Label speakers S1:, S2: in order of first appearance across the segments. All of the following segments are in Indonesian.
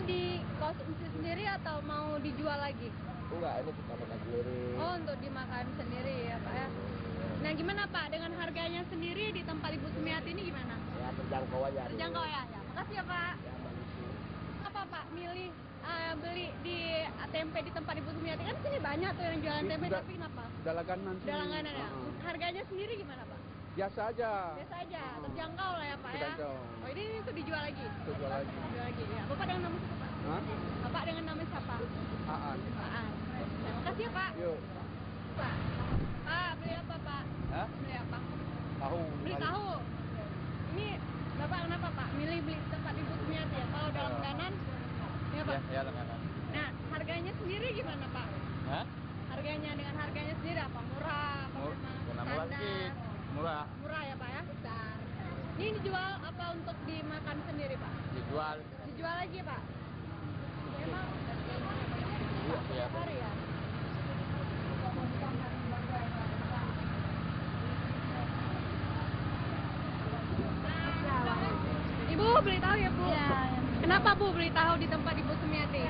S1: dikonsumsi sendiri atau mau dijual lagi?
S2: Enggak, ini kita makan sendiri.
S1: Oh, untuk dimakan sendiri ya Pak ya. Nah gimana Pak, dengan harganya sendiri di tempat Ibu Sumiati ini gimana?
S2: Ya terjangkau aja.
S1: Terjangkau ya? Ya, makasih ya Pak.
S2: Ya, manusia.
S1: Apa Pak milih beli di tempe di tempat Ibu Sumiati? Kan sini banyak tuh yang jualan tempe, tapi kenapa?
S3: Udah langganan sih.
S1: Udah langganan ya? Harganya sendiri gimana Pak?
S3: Biasa aja.
S1: Biasa aja, terjangkau lah ya Pak ya?
S3: Terjangkau.
S1: Oh ini untuk dijual lagi?
S3: Dijual lagi.
S1: Dijual lagi ya. Bapak dengan nama siapa Pak?
S3: Hah?
S1: Bapak dengan nama siapa?
S3: Aan.
S1: Aan. Terima kasih ya Pak.
S3: Yuk.
S1: Pak, beli apa Pak?
S3: Hah?
S1: Beli apa?
S3: Tahu.
S1: Beli tahu. Ini Bapak kenapa Pak? Milih beli tempat Ibu Sumiati ya? Kalau dalam langganan, ya Pak?
S3: Ya langganan.
S1: Nah, harganya sendiri gimana Pak?
S3: Hah?
S1: Harganya dengan harganya sendiri apa? Murah? Apa memang
S3: Murah sih.
S1: standar?
S3: Murah.
S1: Murah ya Pak ya? Besar. Ini dijual apa untuk dimakan sendiri Pak?
S3: Dijual.
S1: Dijual lagi Pak? Memang
S3: Iya.
S1: hari ya? Ibu beli tahu ya Bu? Iya. Kenapa Bu beli tahu di tempat Ibu Sumiati?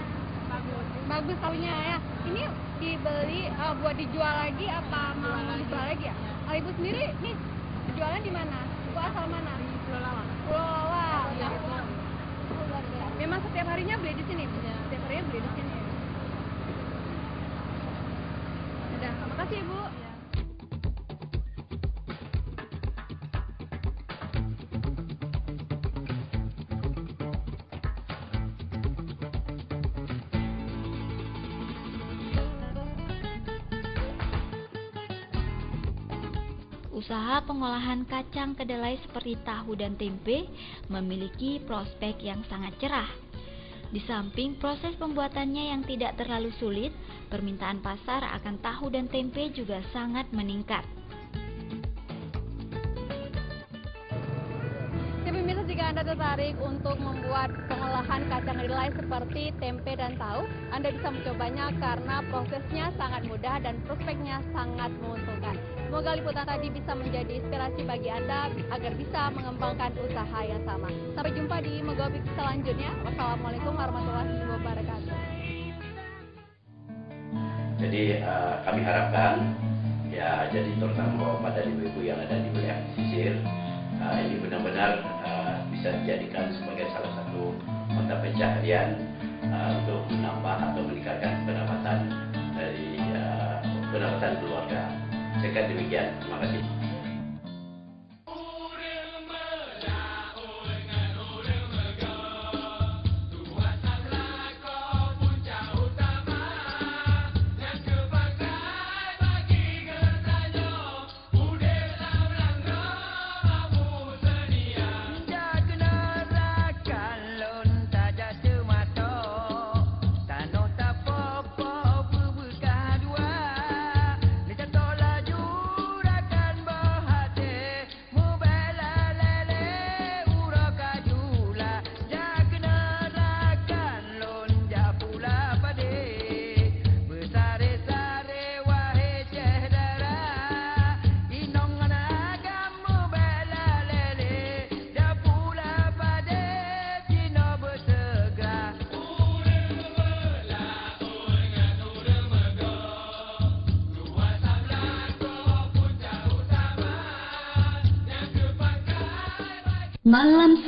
S1: Bagus. Bagus tahunya ya. Ini dibeli buat dijual lagi apa mau dijual lagi ya? Kalau Ibu sendiri nih jualan di mana? Ibu asal mana? Pulau Lawa. Pulau Lawa. Iya. Memang setiap harinya beli di sini? Iya. Setiap harinya beli di sini. Udah, makasih Ibu.
S4: Usaha pengolahan kacang kedelai seperti tahu dan tempe memiliki prospek yang sangat cerah. Di samping proses pembuatannya yang tidak terlalu sulit, permintaan pasar akan tahu dan tempe juga sangat meningkat.
S1: Pemirsa, jika Anda tertarik untuk membuat pengolahan kacang kedelai seperti tempe dan tahu, Anda bisa mencobanya karena prosesnya sangat mudah dan prospeknya sangat menguntungkan. Semoga liputan tadi bisa menjadi inspirasi bagi Anda agar bisa mengembangkan usaha yang sama. Sampai jumpa di Megawik selanjutnya. Wassalamualaikum warahmatullahi wabarakatuh.
S5: Jadi kami harapkan ya, jadi terutama pada ibu-ibu yang ada di wilayah pesisir, ini benar-benar bisa dijadikan sebagai salah satu mata pencaharian untuk menambah atau meningkatkan pendapatan dari pendapatan keluarga. Sekian demikian, terima kasih.
S4: Malam